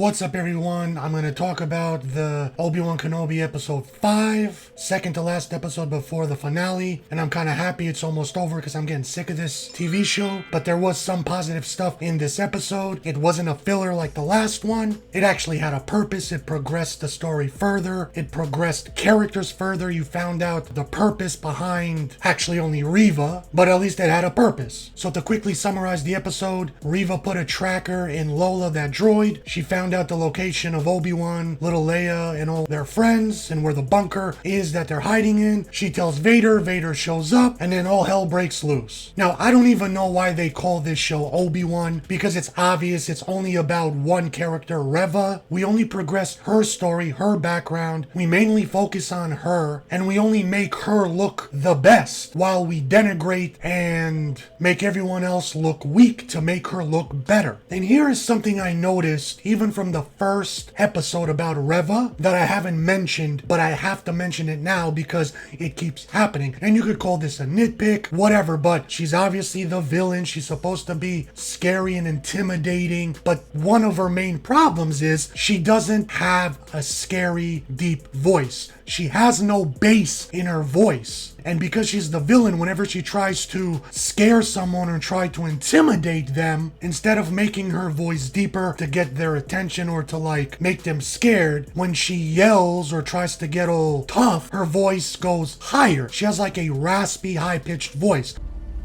What's up, everyone? I'm going to talk about the Obi Wan Kenobi episode 5, second to last episode before the finale, and I'm kind of happy it's almost over because I'm getting sick of this TV show, but there was some positive stuff in this episode. It wasn't a filler like the last one. It actually had a purpose. It progressed the story further. It progressed characters further. You found out the purpose behind actually only Reva, but at least it had a purpose. So to quickly summarize the episode, Reva put a tracker in Lola, that droid. She found out the location of Obi-Wan, little Leia, and all their friends, and where the bunker is that they're hiding in. She tells Vader, Vader shows up, and then all hell breaks loose. Now, I don't even know why they call this show Obi-Wan, because it's obvious it's only about one character, Reva. We only progress her story, her background. We mainly focus on her, and we only make her look the best, while we denigrate and make everyone else look weak to make her look better. And here is something I noticed, even from the first episode about Reva, that I haven't mentioned, but I have to mention it now because it keeps happening. And you could call this a nitpick, whatever, but she's obviously the villain. She's supposed to be scary and intimidating, but one of her main problems is she doesn't have a scary, deep voice. She has no bass in her voice. And because she's the villain, whenever she tries to scare someone or try to intimidate them, instead of making her voice deeper to get their attention or to make them scared, when she yells or tries to get all tough, her voice goes higher. She has like a raspy, high-pitched voice.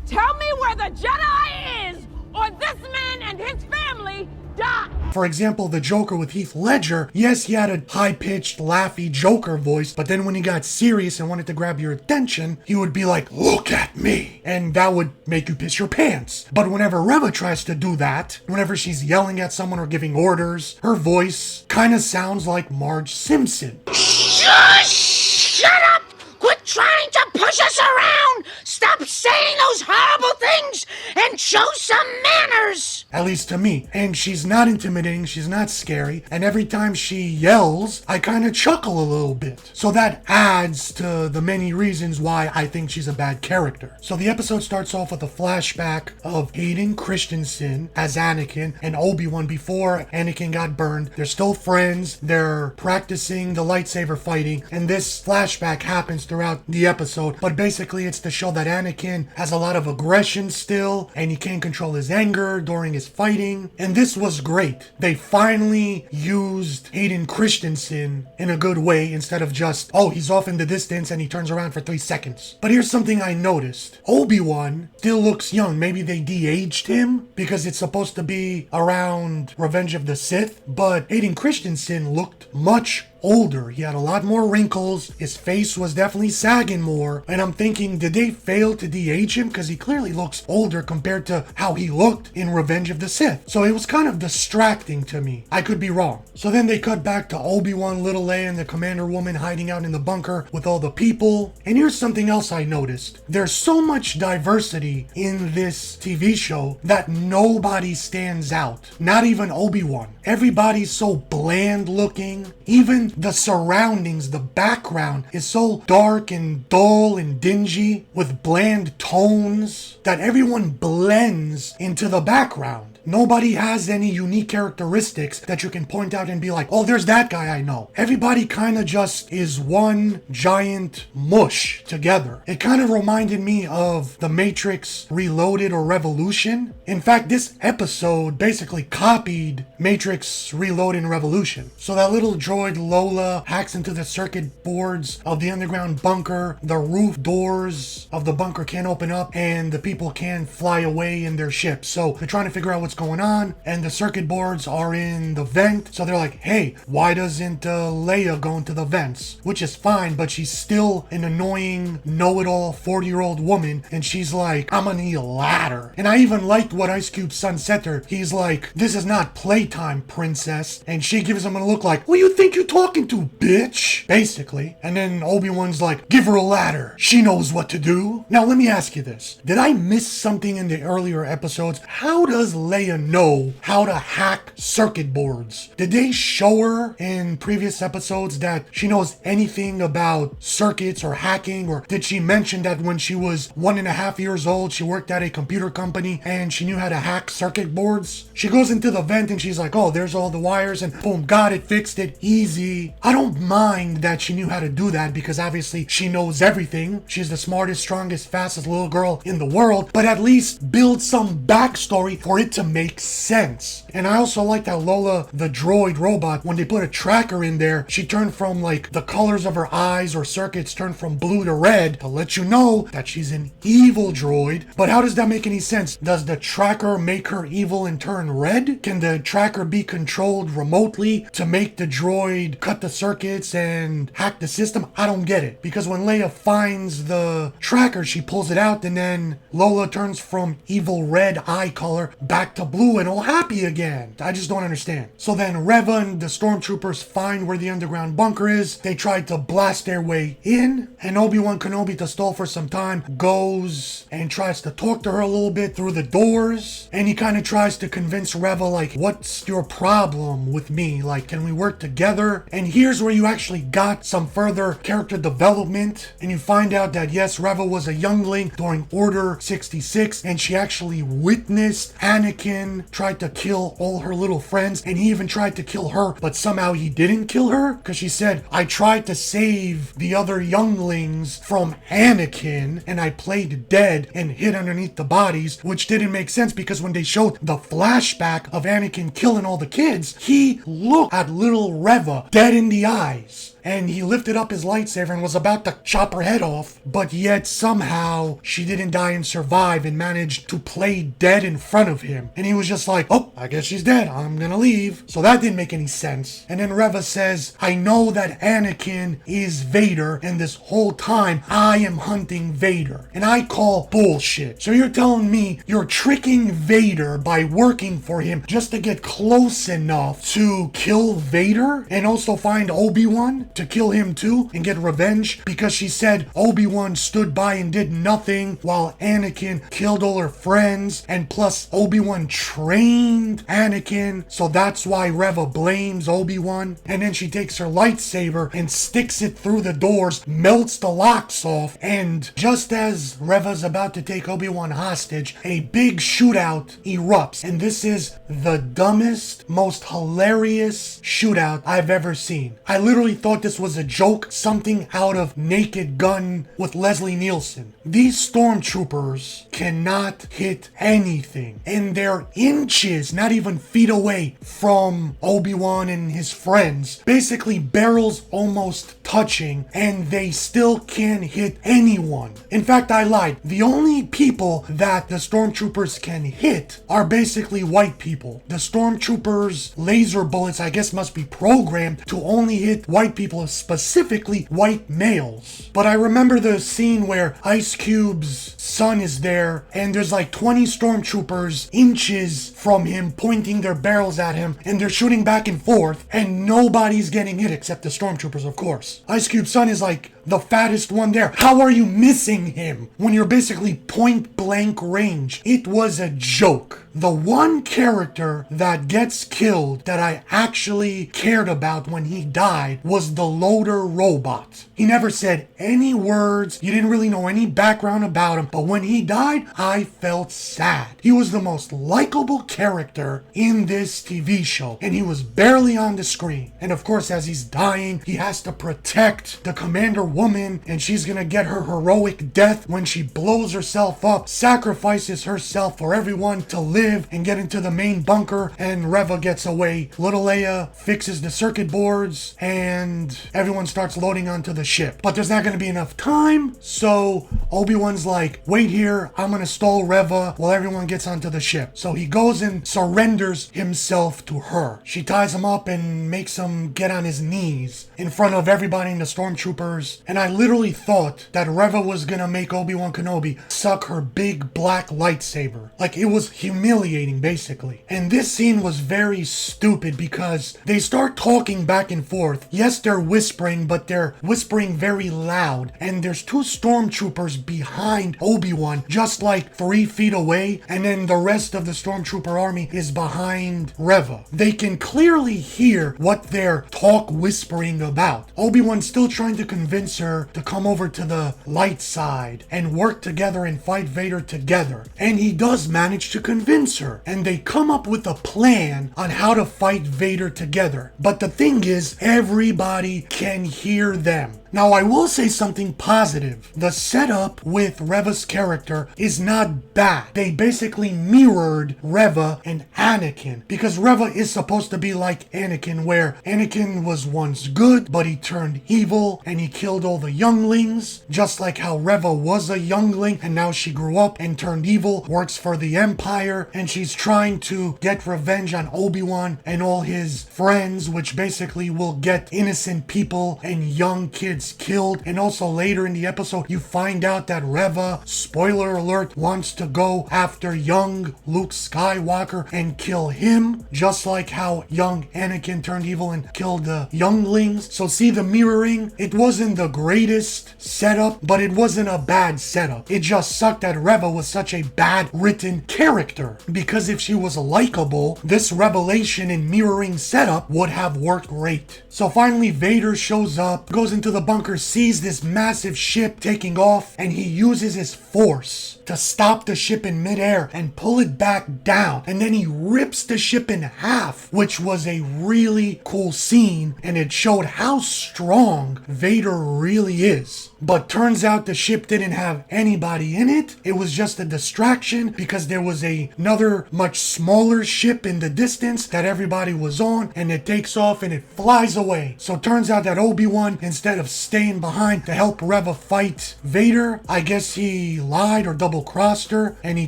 Tell me where the Jedi is, or this man and his family die! For example, the Joker with Heath Ledger, yes, he had a high-pitched, laughy Joker voice, but then when he got serious and wanted to grab your attention, he would be like, "Look at me!" And that would make you piss your pants. But whenever Reva tries to do that, whenever she's yelling at someone or giving orders, her voice kind of sounds like Marge Simpson. Shut up! Quit trying to push us around! Stop saying those horrible things and show some manners! At least to me. And she's not intimidating, she's not scary, and every time she yells, I kind of chuckle a little bit. So that adds to the many reasons why I think she's a bad character. So the episode starts off with a flashback of Hayden Christensen as Anakin and Obi-Wan before Anakin got burned. They're still friends, they're practicing the lightsaber fighting, and this flashback happens throughout the episode, but basically it's to show that Anakin has a lot of aggression still, and he can't control his anger during his fighting, and this was great. They finally used Hayden Christensen in a good way instead of just, oh, he's off in the distance and he turns around for 3 seconds. But here's something I noticed. Obi-Wan still looks young. Maybe they de-aged him because it's supposed to be around Revenge of the Sith, but Hayden Christensen looked much older. He had a lot more wrinkles. His face was definitely sagging more. And I'm thinking, did they fail to de-age him? Because he clearly looks older compared to how he looked in Revenge of the Sith. So it was kind of distracting to me. I could be wrong. So then they cut back to Obi-Wan, little Leia, and the commander woman hiding out in the bunker with all the people. And here's something else I noticed. There's so much diversity in this TV show that nobody stands out. Not even Obi-Wan. Everybody's so bland looking. Even the surroundings, the background is so dark and dull and dingy with bland tones that everyone blends into the background. Nobody has any unique characteristics that you can point out and be like, oh, there's that guy I know. Everybody kind of just is one giant mush together. It kind of reminded me of The Matrix Reloaded or Revolution. In fact, this episode basically copied Matrix Reloaded and Revolution. So that little droid Lola hacks into the circuit boards of the underground bunker. The roof doors of the bunker can't open up and the people can't fly away in their ships. So they're trying to figure out what's going on, and the circuit boards are in the vent. So they're like, hey, why doesn't Leia go into the vents? Which is fine, but she's still an annoying know-it-all 40-year-old woman, and she's like, I'm gonna need a ladder. And I even liked what Ice Cube's son said to her. He's like, this is not playtime, princess. And she gives him a look like, what do you think you're talking talking to, bitch? Basically. And then Obi-Wan's like, give her a ladder. She knows what to do. Now, let me ask you this. Did I miss something in the earlier episodes? How does Leia know how to hack circuit boards? Did they show her in previous episodes that she knows anything about circuits or hacking? Or did she mention that when she was 1.5 years old, she worked at a computer company and she knew how to hack circuit boards? She goes into the vent and she's like, oh, there's all the wires and boom, got it, fixed it, easy. I don't mind that she knew how to do that because obviously she knows everything. She's the smartest, strongest, fastest little girl in the world, but at least build some backstory for it to make sense. And I also like that Lola, the droid robot, when they put a tracker in there, she turned from like the colors of her eyes or circuits turned from blue to red to let you know that she's an evil droid. But how does that make any sense? Does the tracker make her evil and turn red? Can the tracker be controlled remotely to make the droid cut the circuits and hack the system? I don't get it. Because when Leia finds the tracker, she pulls it out and then Lola turns from evil red eye color back to blue and all happy again. I just don't understand. So then Reva and the stormtroopers find where the underground bunker is. They try to blast their way in, and Obi Wan Kenobi, to stall for some time, goes and tries to talk to her a little bit through the doors, and he kind of tries to convince Reva, like, what's your problem with me? Like, can we work together? And here's where you actually got some further character development, and you find out that yes, Reva was a youngling during Order 66, and she actually witnessed Anakin try to kill all her little friends, and he even tried to kill her, but somehow he didn't kill her, because she said, I tried to save the other younglings from Anakin, and I played dead and hid underneath the bodies, which didn't make sense because when they showed the flashback of Anakin killing all the kids, he looked at little Reva dead in the eyes. And he lifted up his lightsaber and was about to chop her head off, but yet somehow she didn't die and survive and managed to play dead in front of him. And he was just like, oh, I guess she's dead. I'm gonna leave. So that didn't make any sense. And then Reva says, I know that Anakin is Vader, and this whole time I am hunting Vader. And I call bullshit. So you're telling me you're tricking Vader by working for him just to get close enough to kill Vader and also find Obi-Wan to kill him too and get revenge because she said Obi-Wan stood by and did nothing while Anakin killed all her friends, and plus Obi-Wan trained Anakin, so that's why Reva blames Obi-Wan. And then she takes her lightsaber and sticks it through the doors, melts the locks off, and just as Reva's about to take Obi-Wan hostage, a big shootout erupts, and this is the dumbest, most hilarious shootout I've ever seen. I literally thought this was a joke, something out of Naked Gun with Leslie Nielsen. These stormtroopers cannot hit anything, and they're inches, not even feet away from Obi-Wan and his friends, basically barrels almost touching, and they still can't hit anyone. In fact, I lied. The only people that the stormtroopers can hit are basically white people. The stormtroopers' laser bullets, I guess, must be programmed to only hit white people, specifically white males. But I remember the scene where Ice Cube's son is there and there's like 20 stormtroopers inches from him pointing their barrels at him, and they're shooting back and forth and nobody's getting hit except the stormtroopers, of course. Ice Cube's son is like the fattest one there. How are you missing him when you're basically point blank range? It was a joke. The one character that gets killed that I actually cared about when he died was the loader robot. He never said any words. You didn't really know any background about him. But when he died, I felt sad. He was the most likable character in this TV show, and he was barely on the screen. And of course, as he's dying, he has to protect the commander woman, and she's gonna get her heroic death when she blows herself up, sacrifices herself for everyone to live and get into the main bunker, and Reva gets away. Little Leia fixes the circuit boards, and everyone starts loading onto the ship. But there's not gonna be enough time, so Obi-Wan's like, wait here, I'm gonna stall Reva while everyone gets onto the ship. So he goes and surrenders himself to her. She ties him up and makes him get on his knees in front of everybody in the stormtroopers, And I literally thought that Reva was gonna make Obi Wan Kenobi suck her big black lightsaber. Like, it was humiliating, basically. And this scene was very stupid because they start talking back and forth. Yes, they're whispering, but they're whispering very loud. And there's two stormtroopers behind Obi-Wan, just like 3 feet away. And then the rest of the stormtrooper army is behind Reva. They can clearly hear what they're whispering about. Obi-Wan's still trying to convince her to come over to the light side and work together and fight Vader together. And he does manage to convince her. And they come up with a plan on how to fight Vader together. But the thing is, everybody can hear them. Now, I will say something positive. The setup with Reva's character is not bad. They basically mirrored Reva and Anakin, because Reva is supposed to be like Anakin, where Anakin was once good, but he turned evil and he killed all the younglings, just like how Reva was a youngling and now she grew up and turned evil, works for the Empire, and she's trying to get revenge on Obi-Wan and all his friends, which basically will get innocent people and young kids killed. And also later in the episode, you find out that Reva, spoiler alert, wants to go after young Luke Skywalker and kill him, just like how young Anakin turned evil and killed the younglings. So see the mirroring? It wasn't the greatest setup, but it wasn't a bad setup. It just sucked that Reva was such a bad written character, because if she was likable, this revelation and mirroring setup would have worked great. So finally Vader shows up, goes into the bunker, sees this massive ship taking off, and he uses his force to stop the ship in midair and pull it back down. And then he rips the ship in half, which was a really cool scene, and it showed how strong Vader really is. But turns out the ship didn't have anybody in it. It was just a distraction because there was another much smaller ship in the distance that everybody was on, and it takes off and it flies away. So turns out that Obi-Wan, instead of staying behind to help Reva fight Vader, I guess he lied or double-crossed her and he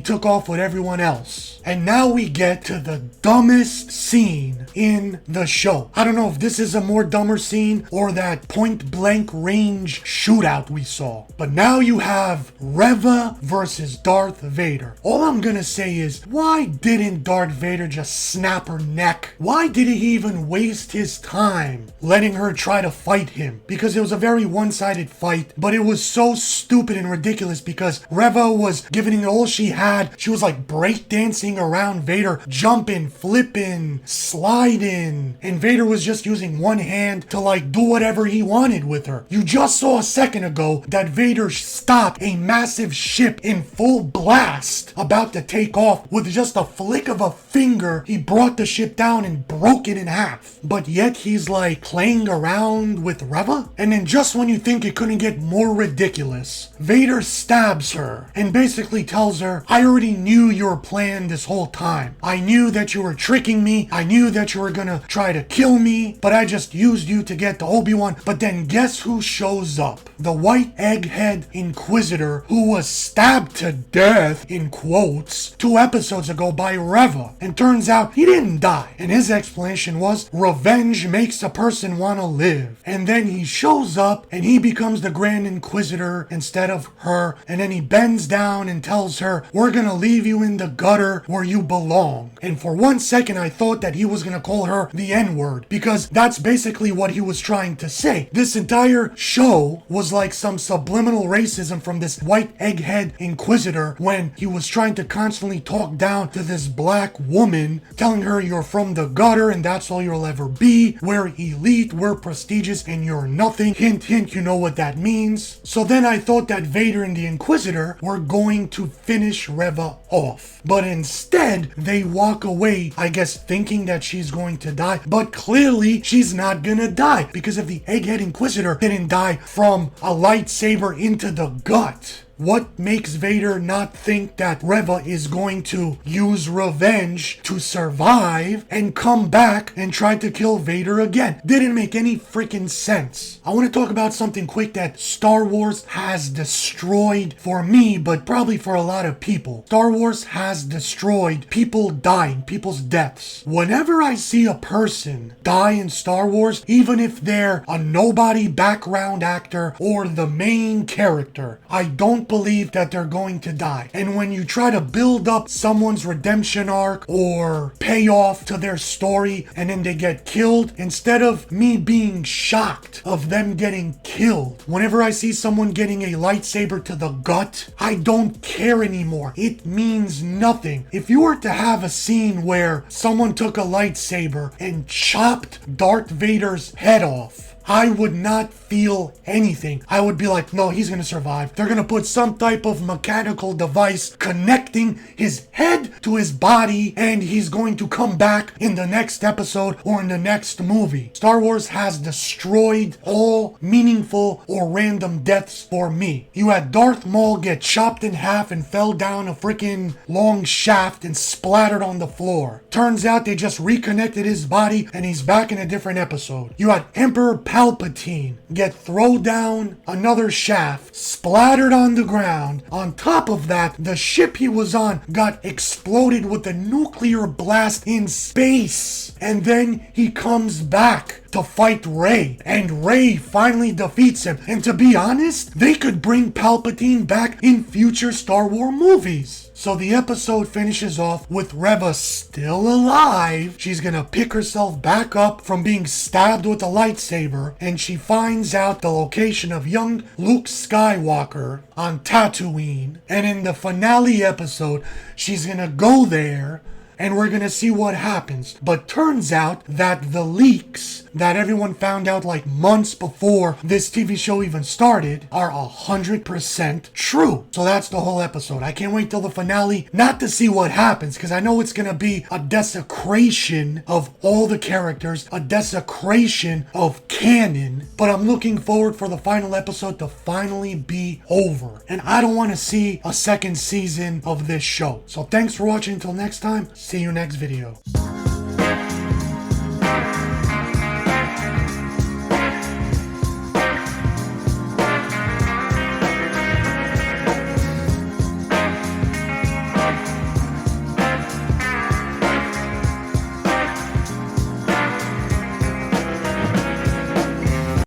took off with everyone else. And now we get to the dumbest scene in the show. I don't know if this is a more dumber scene or that point-blank range shootout we saw. But now you have Reva versus Darth Vader. All I'm gonna say is, why didn't Darth Vader just snap her neck? Why did he even waste his time letting her try to fight him? Because it was a very one-sided fight, but it was so stupid and ridiculous because Reva was giving it all she had. She was like breakdancing around Vader, jumping, flipping, sliding, and Vader was just using one hand to like do whatever he wanted with her. You just saw a second ago that Vader stopped a massive ship in full blast about to take off. With just a flick of a finger, he brought the ship down and broke it in half. But yet he's like playing around with Reva? And then just when you think it couldn't get more ridiculous, Vader stabs her and basically tells her, I already knew your plan this whole time. I knew that you were tricking me. I knew that you were gonna try to kill me, but I just used you to get to Obi-Wan. But then guess who shows up? The white egghead Inquisitor, who was stabbed to death, in quotes, 2 episodes ago by Reva. And turns out he didn't die. And his explanation was, revenge makes a person want to live. And then he shows up and he becomes the Grand Inquisitor instead of her. And then he bends down and tells her, we're gonna leave you in the gutter where you belong. And for 1 second I thought that he was gonna call her the N-word, because that's basically what he was trying to say. This entire show was like some subliminal racism from this white egghead Inquisitor when he was trying to constantly talk down to this black woman, telling her you're from the gutter and that's all you'll ever be. We're elite, we're prestigious, and you're nothing. Hint, hint, you know what that means. So then I thought that Vader and the Inquisitor were going to finish Reva off. But instead, they walk away, I guess thinking that she's going to die. But clearly, she's not gonna die. Because if the Egghead Inquisitor didn't die from a lightsaber into the gut, What makes Vader not think that Reva is going to use revenge to survive and come back and try to kill Vader again? Didn't make any freaking sense. I want to talk about something quick that Star Wars has destroyed for me, but probably for a lot of people. Star Wars has destroyed people dying, people's deaths. Whenever I see a person die in Star Wars, even if they're a nobody background actor or the main character, I don't believe that they're going to die. And when you try to build up someone's redemption arc or payoff to their story and then they get killed, instead of me being shocked of them getting killed, whenever I see someone getting a lightsaber to the gut, I don't care anymore. It means nothing. If you were to have a scene where someone took a lightsaber and chopped Darth Vader's head off, I would not feel anything. I would be like, no, he's gonna survive. They're gonna put some type of mechanical device connecting his head to his body, and he's going to come back in the next episode or in the next movie. Star Wars has destroyed all meaningful or random deaths for me. You had Darth Maul get chopped in half and fell down a freaking long shaft and splattered on the floor. Turns out they just reconnected his body and he's back in a different episode. You had Emperor Palpatine get thrown down another shaft, splattered on the ground. On top of that, the ship he was on got exploded with a nuclear blast in space. And then he comes back to fight Rey, and Rey finally defeats him. And to be honest, they could bring Palpatine back in future Star Wars movies. So the episode finishes off with Reva still alive. She's gonna pick herself back up from being stabbed with a lightsaber, and she finds out the location of young Luke Skywalker on Tatooine. And in the finale episode, she's gonna go there and we're gonna see what happens. But turns out that the leaks that everyone found out like months before this TV show even started are 100% true. So that's the whole episode. I can't wait till the finale, not to see what happens, because I know it's gonna be a desecration of all the characters, a desecration of canon, but I'm looking forward for the final episode to finally be over. And I don't want to see a second season of this show. So thanks for watching. Until next time, see you next video.